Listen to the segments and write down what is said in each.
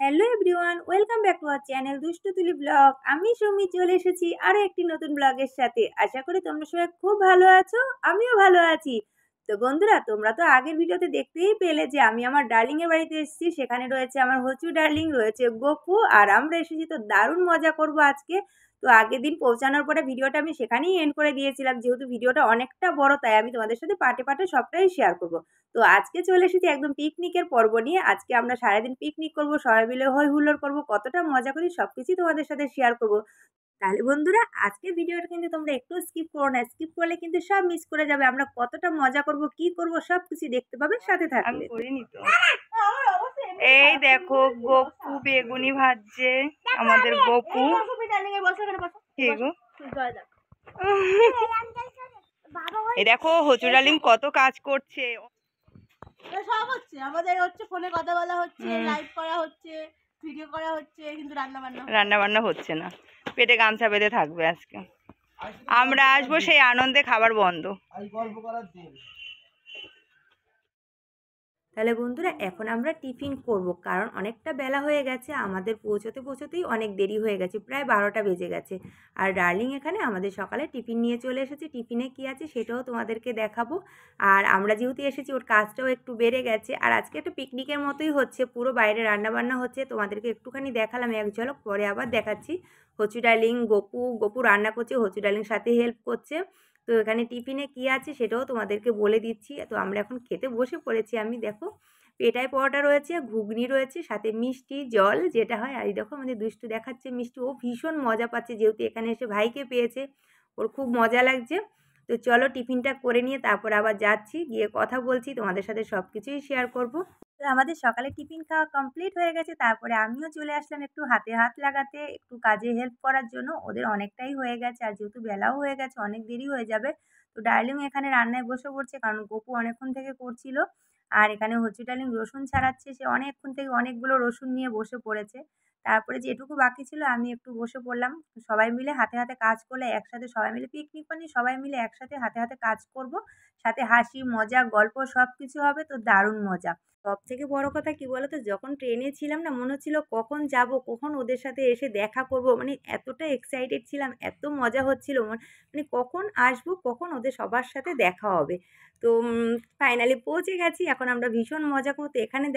Hello everyone, welcome back to our channel দুষ্টু তুলি blog. আমি সুমি চলে এসেছি আরও একটি নতুন ব্লগের সাথে। আশা করি তোমরা সবাই খুব ভালো আছো, আমিও ভালো আছি। তো বন্ধুরা, তোমরা তো আগের ভিডিওতে দেখতেই পেলে যে আমি আমার ডার্লিংয়ের বাড়িতে এসেছি। সেখানে রয়েছে আমার হচু ডার্লিং, রয়েছে গপু, আর আমরা এসেছি। তো দারুণ মজা করব আজকে। তো আগের দিন পৌঁছানোর পরে ভিডিওটা আমি সেখানেই এন্ড করে দিয়েছিলাম, যেহেতু ভিডিওটা অনেকটা বড়, তাই আমি তোমাদের সাথে পার্টে পার্টে সবটাই শেয়ার করব। তো আজকে চলে এসেছি একদম পিকনিকের পর্ব নিয়ে। আজকে আমরা সারাদিন পিকনিক করব, সবাই মিলে হই হুল্লোড় করব, কতটা মজা করি সবকিছুই তোমাদের সাথে শেয়ার করব। তাহলে বন্ধুরা, আজকের ভিডিওটা কিন্তু তোমরা একটু স্কিপ করো না। স্কিপ করলে কিন্তু সব মিস করে যাবে। আমরা কতটা মজা করব, কি করব, সব কিছু দেখতে পাবে সাথে থাকবে। আমি করিনি তো। এই দেখো, গপু বেগুনি ভাজছে, আমাদের গপু। কি গো, এই দেখো হচু ডার্লিং কত কাজ করছে। সব হচ্ছে, আমাদের হচ্ছে, ফোনে কথা বলা হচ্ছে, লাইভ করা হচ্ছে, ভিডিও করা হচ্ছে, কিন্তু রান্না বান্না হচ্ছে না। পেটে গামছা বেঁধে থাকবে আজকে। আমরা আসবো, সেই আনন্দে খাবার বন্ধ। তাহলে বন্ধুরা, এখন আমরা টিফিন করব, কারণ অনেকটা বেলা হয়ে গেছে। আমাদের পৌঁছতেই অনেক দেরি হয়ে গেছে, প্রায় 12টা বেজে গেছে। আর ডার্লিং এখানে আমাদের সকালে টিফিন নিয়ে চলে এসেছে। টিফিনে কি আছে সেটাও তোমাদেরকে দেখাবো। আর আমরা যেহেতু এসেছি, ওর কাজটাও একটু বেড়ে গেছে। আর আজকে একটু পিকনিকের মতোই হচ্ছে, পুরো বাইরে রান্নাবান্না হচ্ছে। তোমাদেরকে একটুখানি দেখালাম এক ঝলক, পরে আবার দেখাচ্ছি। হচু ডার্লিং, গপু রান্না করছে, হচু ডার্লিং সাথে হেল্প করছে। তো এখানে টিফিনে কি আছে সেটাও তোমাদেরকে বলে দিচ্ছি। তো আমরা এখন খেতে বসে পড়েছি। আমি দেখো, পেটাই পরোটা রয়েছে, ঘুগনি রয়েছে, সাথে মিষ্টি জল যেটা হয়। আর এই দেখো আমাদের দুষ্টু দেখাচ্ছে মিষ্টি। ও ভীষণ মজা পাচ্ছে, যেহেতু এখানে এসে ভাইকে পেয়েছে, ওর খুব মজা লাগছে। তো চলো টিফিনটা করে নিয়ে তারপর আবার যাচ্ছি, গিয়ে কথা বলছি, তোমাদের সাথে সব কিছুই শেয়ার করব। তো আমাদের সকালে টিফিন খাওয়া কমপ্লিট হয়ে গেছে। তারপরে আমিও চলে আসলাম একটু হাতে হাত লাগাতে, একটু কাজে হেল্প করার জন্য। ওদের অনেকটাই হয়ে গেছে, আর যেহেতু বেলাও হয়ে গেছে, অনেক দেরি হয়ে যাবে। তো ডার্লিং এখানে রান্নায় বসে পড়ছে, কারণ গপু অনেকক্ষণ থেকে করছিল। আর এখানে হচু ডার্লিং রসুন ছাড়াচ্ছে, সে অনেকক্ষণ থেকে অনেকগুলো রসুন নিয়ে বসে পড়েছে। তারপরে যেটুকু বাকি ছিল আমি একটু বসে পড়লাম। সবাই মিলে হাতে হাতে কাজ করলে একসাথে, সবাই মিলে পিকনিক মানে সবাই মিলে একসাথে হাতে হাতে কাজ করব, সাথে হাসি মজা গল্প সব কিছু হবে। তো দারুণ মজা। সব থেকে বড় কথা কি বলতো, যখন ট্রেনে ছিলাম না, মনে হচ্ছিল কখন যাব, কখন ওদের সাথে এসে দেখা করব। মানে এতটা এক্সাইটেড ছিলাম, এত মজা হচ্ছিল, মানে কখন আসবো, কখন ওদের সবার সাথে দেখা হবে। তো ফাইনালি পৌঁছে গেছি। এখন আমরা ভীষণ মজা করতে এখানে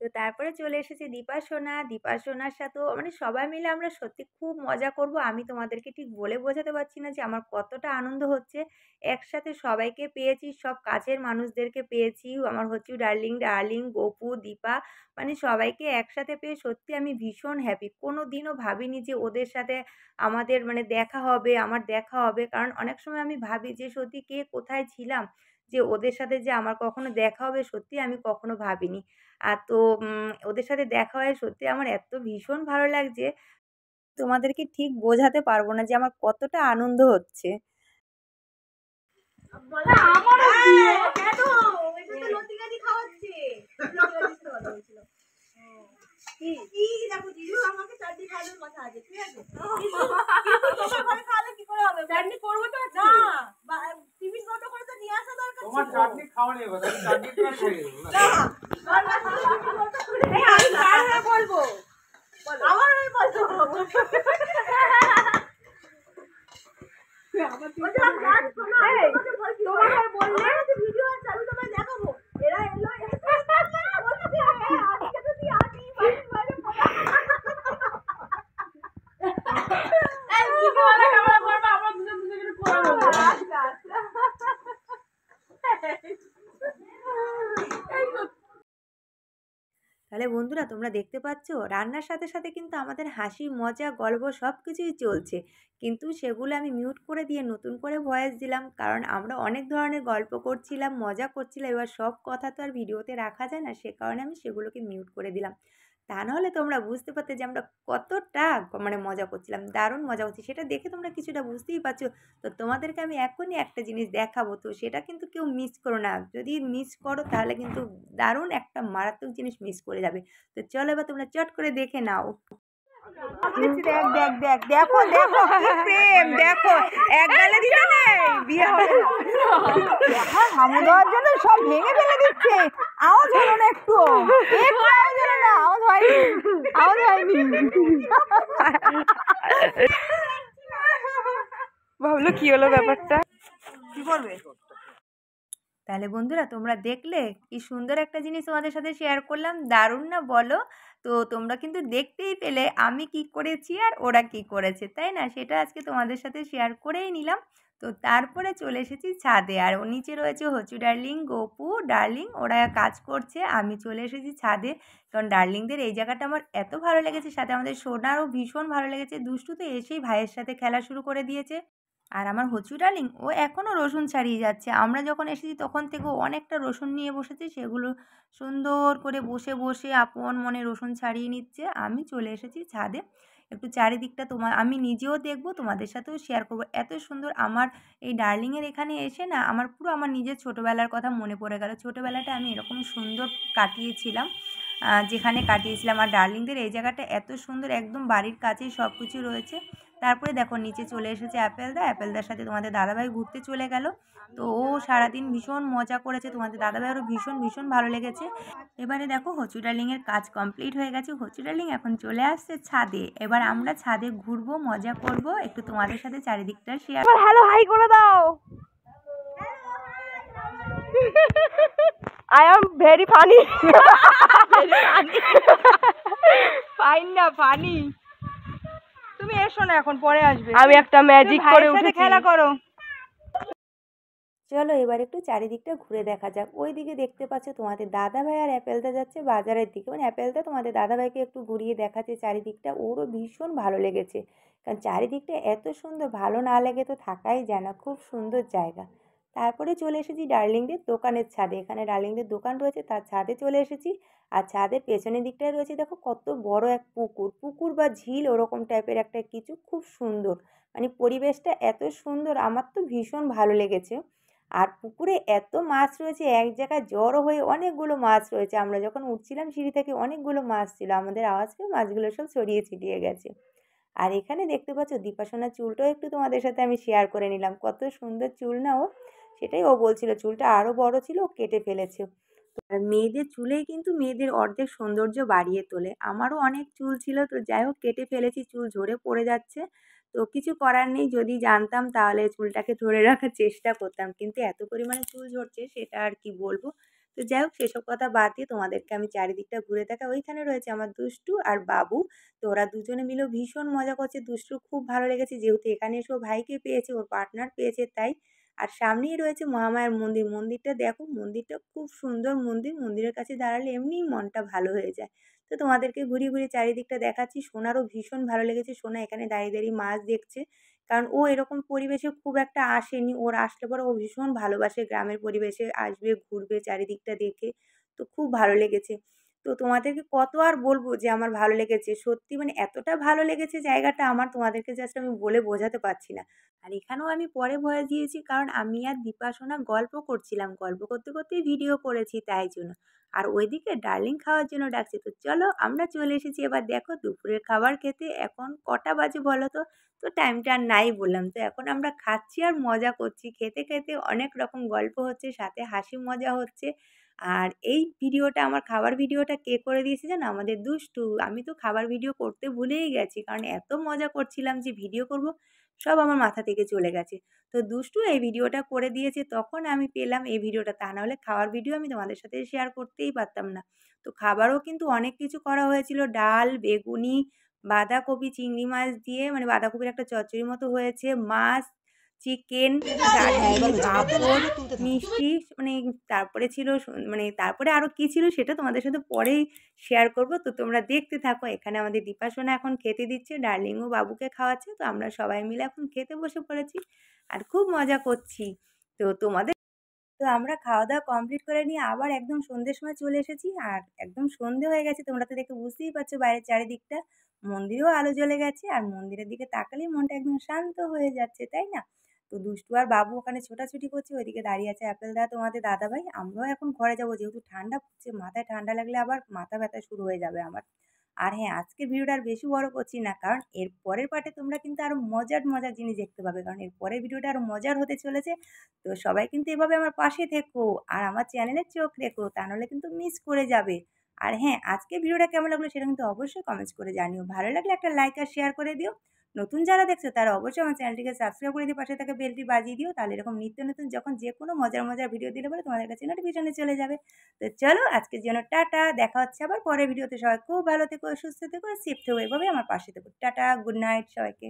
তো তারপরে চলে এসেছে দীপা সোনার সাথেও, মানে সবাই মিলে আমরা সত্যি খুব মজা করব। আমি তোমাদেরকে ঠিক বলে বোঝাতে পারছি না যে আমার কতটা আনন্দ হচ্ছে। একসাথে সবাইকে পেয়েছি, সব কাছের মানুষদেরকে পেয়েছি। আমার হচ্ছে ডার্লিং, গপু, দীপা, মানে সবাইকে একসাথে পেয়ে সত্যি আমি ভীষণ হ্যাপি। কোনো দিনও ভাবিনি যে ওদের সাথে আমাদের মানে দেখা হবে, আমার দেখা হবে। কারণ অনেক সময় আমি ভাবি যে সত্যি কে কোথায় ছিলাম, যে ওদের সাথে যে আমার কখনো দেখা হবে, সত্যি আমি কখনো ভাবিনি। আর তো ওদের সাথে দেখা হয়ে সত্যি আমার এত ভীষণ ভালো লাগছে, তোমাদেরকে ঠিক বোঝাতে পারবো না যে আমার কতটা আনন্দ হচ্ছে। বলবো আমার তাহলে বন্ধুরা, তোমরা দেখতে পাচ্ছ রান্নার সাথে সাথে কিন্তু আমাদের হাসি মজা গল্প সব কিছুই চলছে। কিন্তু সেগুলো আমি মিউট করে দিয়ে নতুন করে ভয়েস দিলাম, কারণ আমরা অনেক ধরনের গল্প করছিলাম, মজা করছিলাম। এবার সব কথা তো আর ভিডিওতে রাখা যায় না, সে কারণে আমি সেগুলোকে মিউট করে দিলাম। তা নাহলে তোমরা বুঝতে পারতে যে আমরা কতটা মানে মজা করছিলাম, দারুণ মজা করছি। সেটা দেখে তোমরা কিছুটা বুঝতেই পারছো। তো তোমাদেরকে আমি এখনই একটা জিনিস দেখাবো, তো সেটা কিন্তু কেউ মিস করো না। যদি মিস করো তাহলে কিন্তু দারুণ একটা মারাত্মক জিনিস মিস করে যাবে। তো চলো এবার তোমরা চট করে দেখে নাও। দেখ দেখ দেখ দেখো দেখো কি প্রেম দেখো এক গালে দিতে নেই বিয়ে হবে না হামু দেওয়ার জন্য সব ভেঙে ফেলে দিচ্ছে আওয়াজ হলো না একটু একটু আওয়াজ হলো না আওয়াজ হয়নি ভাবলো কি হলো ব্যাপারটা কি করবে তাহলে বন্ধুরা তোমরা দেখলে কি সুন্দর একটা জিনিস তোমাদের সাথে শেয়ার করলাম দারুণ না বলো তো তোমরা কিন্তু দেখতেই পেলে আমি কি করেছি আর ওরা কি করেছে তাই না সেটা আজকে তোমাদের সাথে শেয়ার করেই নিলাম তো তারপরে চলে এসেছি ছাদে আর ও নিচে রয়েছে হচু ডার্লিং গোপু ডার্লিং ওরা কাজ করছে আমি চলে এসেছি ছাদে কারণ ডার্লিংদের এই জায়গাটা আমার এত ভালো লেগেছে সাথে আমাদের সোনারও ভীষণ ভালো লেগেছে দুষ্টু তো এসেই ভাইয়ের সাথে খেলা শুরু করে দিয়েছে আর আমার হচু ডার্লিং ও এখনও রসুন ছাড়িয়ে যাচ্ছে আমরা যখন এসেছি তখন থেকে অনেকটা রসুন নিয়ে বসেছে সেগুলো সুন্দর করে বসে বসে আপন মনে রসুন ছাড়িয়ে নিচ্ছে আমি চলে এসেছি ছাদে একটু চারিদিকটা আমি নিজেও দেখব তোমাদের সাথেও শেয়ার করব এত সুন্দর আমার এই ডার্লিংয়ের এখানে এসে না আমার পুরো আমার নিজের ছোটোবেলার কথা মনে পড়ে গেল ছোটোবেলাটা আমি এরকম সুন্দর কাটিয়েছিলাম যেখানে কাটিয়েছিলাম আর ডার্লিংদের এই জায়গাটা এত সুন্দর একদম বাড়ির কাছেই সব কিছু রয়েছে তারপরে দেখো নিচে চলে এসেছে অ্যাপেলদার সাথে তোমাদের দাদাভাই ঘুরতে চলে গেল তো ও সারাদিন ভীষণ মজা করেছে তোমাদের দাদাভাইয়েরও ভীষণ ভীষণ ভালো লেগেছে এবারে দেখো হচু ডার্লিংয়ের কাজ কমপ্লিট হয়ে গেছে হচু ডার্লিং এখন চলে আসছে ছাদে এবার আমরা ছাদে ঘুরবো মজা করব একটু তোমাদের সাথে চারিদিকটা শেয়ার হ্যালো হাই করে দাও I am very funny fine না ফানি তুমি এসো না এখন পরে আসবে আমি একটা ম্যাজিক করে উঠেছি খেলা করো চলো এবার একটু চারিদিকটা ঘুরে দেখা যাক ওইদিকে দেখতে পাচ্ছ তোমাদের দাদাভাই আর অ্যাপেলদা যাচ্ছে বাজারের দিকে মানে অ্যাপেলদা তোমাদের দাদাভাইকে একটু ঘুরিয়ে দেখাচ্ছে চারিদিকটা ওরও ভীষণ ভালো লেগেছে কারণ চারিদিকটা এত সুন্দর ভালো না লেগে তো থাকাই যায় না খুব সুন্দর জায়গা তারপরে চলে এসেছি ডার্লিংদের দোকানের ছাদে এখানে ডার্লিংদের দোকান রয়েছে তার ছাদে চলে এসেছি আর ছাদের পেছনের দিকটায় রয়েছে দেখো কত বড় এক পুকুর বা ঝিল ওরকম টাইপের একটা কিছু খুব সুন্দর মানে পরিবেশটা এত সুন্দর আমার তো ভীষণ ভালো লেগেছে আর পুকুরে এত মাছ রয়েছে এক জায়গায় জড়ো হয়ে অনেকগুলো মাছ রয়েছে আমরা যখন উঠছিলাম সিঁড়ি থেকে অনেকগুলো মাছ ছিল আমাদের আওয়াজ পেয়ে মাছগুলো সব ছড়িয়ে ছিটিয়ে গেছে আর এখানে দেখতে পাচ্ছ দীপাসোনার চুলটাও একটু তোমাদের সাথে আমি শেয়ার করে নিলাম কত সুন্দর চুল না ওর সেটাই ও বলছিল চুলটা আরও বড় ছিল ও কেটে ফেলেছে আর মেয়েদের চুলেই কিন্তু মেয়েদের অর্ধেক সৌন্দর্য বাড়িয়ে তোলে আমারও অনেক চুল ছিল তো যাই হোক কেটে ফেলেছি চুল ঝরে পড়ে যাচ্ছে তো কিছু করার নেই যদি জানতাম তাহলে চুলটাকে ধরে রাখার চেষ্টা করতাম কিন্তু এত পরিমাণে চুল ঝরছে সেটা আর কি বলবো তো যাই হোক সেসব কথা বাদ দিয়ে তোমাদেরকে আমি চারিদিকটা ঘুরে দেখা ওইখানে রয়েছে আমার দুষ্টু আর বাবু তো ওরা দুজনে মিলেও ভীষণ মজা করছে দুষ্টুর খুব ভালো লেগেছে যেহেতু এখানে এসেও ভাইকে পেয়েছে ওর পার্টনার পেয়েছে তাই আর সামনেই রয়েছে মহামায়ার মন্দির মন্দিরটা দেখো মন্দিরটা খুব সুন্দর মন্দিরের কাছে দাঁড়ালে এমনিই মনটা ভালো হয়ে যায় তো তোমাদেরকে ঘুরিয়ে ঘুরিয়ে চারিদিকটা দেখাচ্ছি সোনারও ভীষণ ভালো লেগেছে সোনা এখানে দাঁড়িয়ে দাঁড়িয়ে মাছ দেখছে কারণ ও এরকম পরিবেশে খুব একটা আসেনি ওর আসলে পরে ও ভীষণ ভালোবাসে গ্রামের পরিবেশে আসবে ঘুরবে চারিদিকটা দেখে তো খুব ভালো লেগেছে তো তোমাদেরকে কত আর বলবো যে আমার ভালো লেগেছে সত্যি মানে এতটা ভালো লেগেছে জায়গাটা আমার তোমাদেরকে জাস্ট আমি বলে বোঝাতে পারছি না আর এখানেও আমি পরে ভয়েস দিয়েছি কারণ আমি আর দীপাসোনা গল্প করছিলাম গল্প করতে করতেই ভিডিও করেছি তাই জন্য আর ওইদিকে ডার্লিং খাওয়ার জন্য ডাকছে তো চলো আমরা চলে এসেছি এবার দেখো দুপুরের খাবার খেতে এখন কটা বাজে বলো তো তো টাইমটা আর নাই বললাম তো এখন আমরা খাচ্ছি আর মজা করছি খেতে খেতে অনেক রকম গল্প হচ্ছে সাথে হাসি মজা হচ্ছে আর এই ভিডিওটা আমার খাবার ভিডিওটা কে করে দিয়েছে জানো আমাদের দুষ্টু আমি তো খাবার ভিডিও করতে ভুলেই গেছি কারণ এত মজা করছিলাম যে ভিডিও করব সব আমার মাথা থেকে চলে গেছে তো দুষ্টু এই ভিডিওটা করে দিয়েছে তখন আমি পেলাম এই ভিডিওটা তা নাহলে খাওয়ার ভিডিও আমি তোমাদের সাথে শেয়ার করতেই পারতাম না তো খাবারও কিন্তু অনেক কিছু করা হয়েছিল ডাল বেগুনি বাঁধাকপি চিংড়ি মাছ দিয়ে মানে বাঁধাকপির একটা চচ্চড়ি মতো হয়েছে মাছ চিকেন পাঁপড় মিষ্টি মানে তারপরে ছিল মানে তারপরে আরও কী ছিল সেটা তোমাদের সাথে পরেই শেয়ার করব তো তোমরা দেখতে থাকো এখানে আমাদের দীপাসোনা এখন খেতে দিচ্ছে ডার্লিংও বাবুকে খাওয়াচ্ছে তো আমরা সবাই মিলে এখন খেতে বসে পড়েছি আর খুব মজা করছি তো তোমাদের তো আমরা খাওয়া দাওয়া কমপ্লিট করে নিয়ে আবার একদম সন্ধ্যের সময় চলে এসেছি আর একদম সন্ধে হয়ে গেছে তোমরা তো দেখে বুঝতেই পারছো বাইরের চারিদিকটা মন্দিরেও আলো জ্বলে গেছে আর মন্দিরের দিকে তাকালেই মনটা একদম শান্ত হয়ে যাচ্ছে তাই না তো দুষ্টু আর বাবু ওখানে ছোটাছুটি করছে ওইদিকে দাঁড়িয়ে আছে অ্যাপেলদা তোমাদের দাদাভাই আমরাও এখন ঘরে যাবো যেহেতু ঠান্ডা পড়ছে মাথায় ঠান্ডা লাগলে আবার মাথা ব্যথা শুরু হয়ে যাবে আমার আর হ্যাঁ, আজকের ভিডিওটা আর বেশি বড় করছি না, কারণ এর পরের পার্টে তোমরা কিন্তু আরও মজার মজার জিনিস দেখতে পাবে, কারণ এর পরের ভিডিওটা আরও মজার হতে চলেছে। তো সবাই কিন্তু এভাবে আমার পাশে থেকো আর আমার চ্যানেলে চোখ রেখো, তা নাহলে কিন্তু মিস করে যাবে। আর হ্যাঁ, আজকের ভিডিওটা কেমন লাগলো সেটা কিন্তু অবশ্যই কমেন্টস করে জানিও। ভালো লাগলে একটা লাইক আর শেয়ার করে দিও। নতুন যারা দেখছো তারা অবশ্যই আমার চ্যানেলটিকে সাবস্ক্রাইব করে দিয়ে পাশে থাকা বেলটি বাজিয়ে দিও। তাহলে এরকম নিত্য নতুন যখন যে কোনো মজার মজার ভিডিও দিলে পরে তোমাদের কাছে নোটিফিকেশনে চলে যাবে। তো চলো আজকের জন্য টাটা। দেখা হচ্ছে আবার পরের ভিডিওতে। সবাই খুব ভালো থেকো, সুস্থ থেকো, সেফ থেকো। এভাবেই আমার পাশে থেকো। টাটা, গুড নাইট সবাইকে।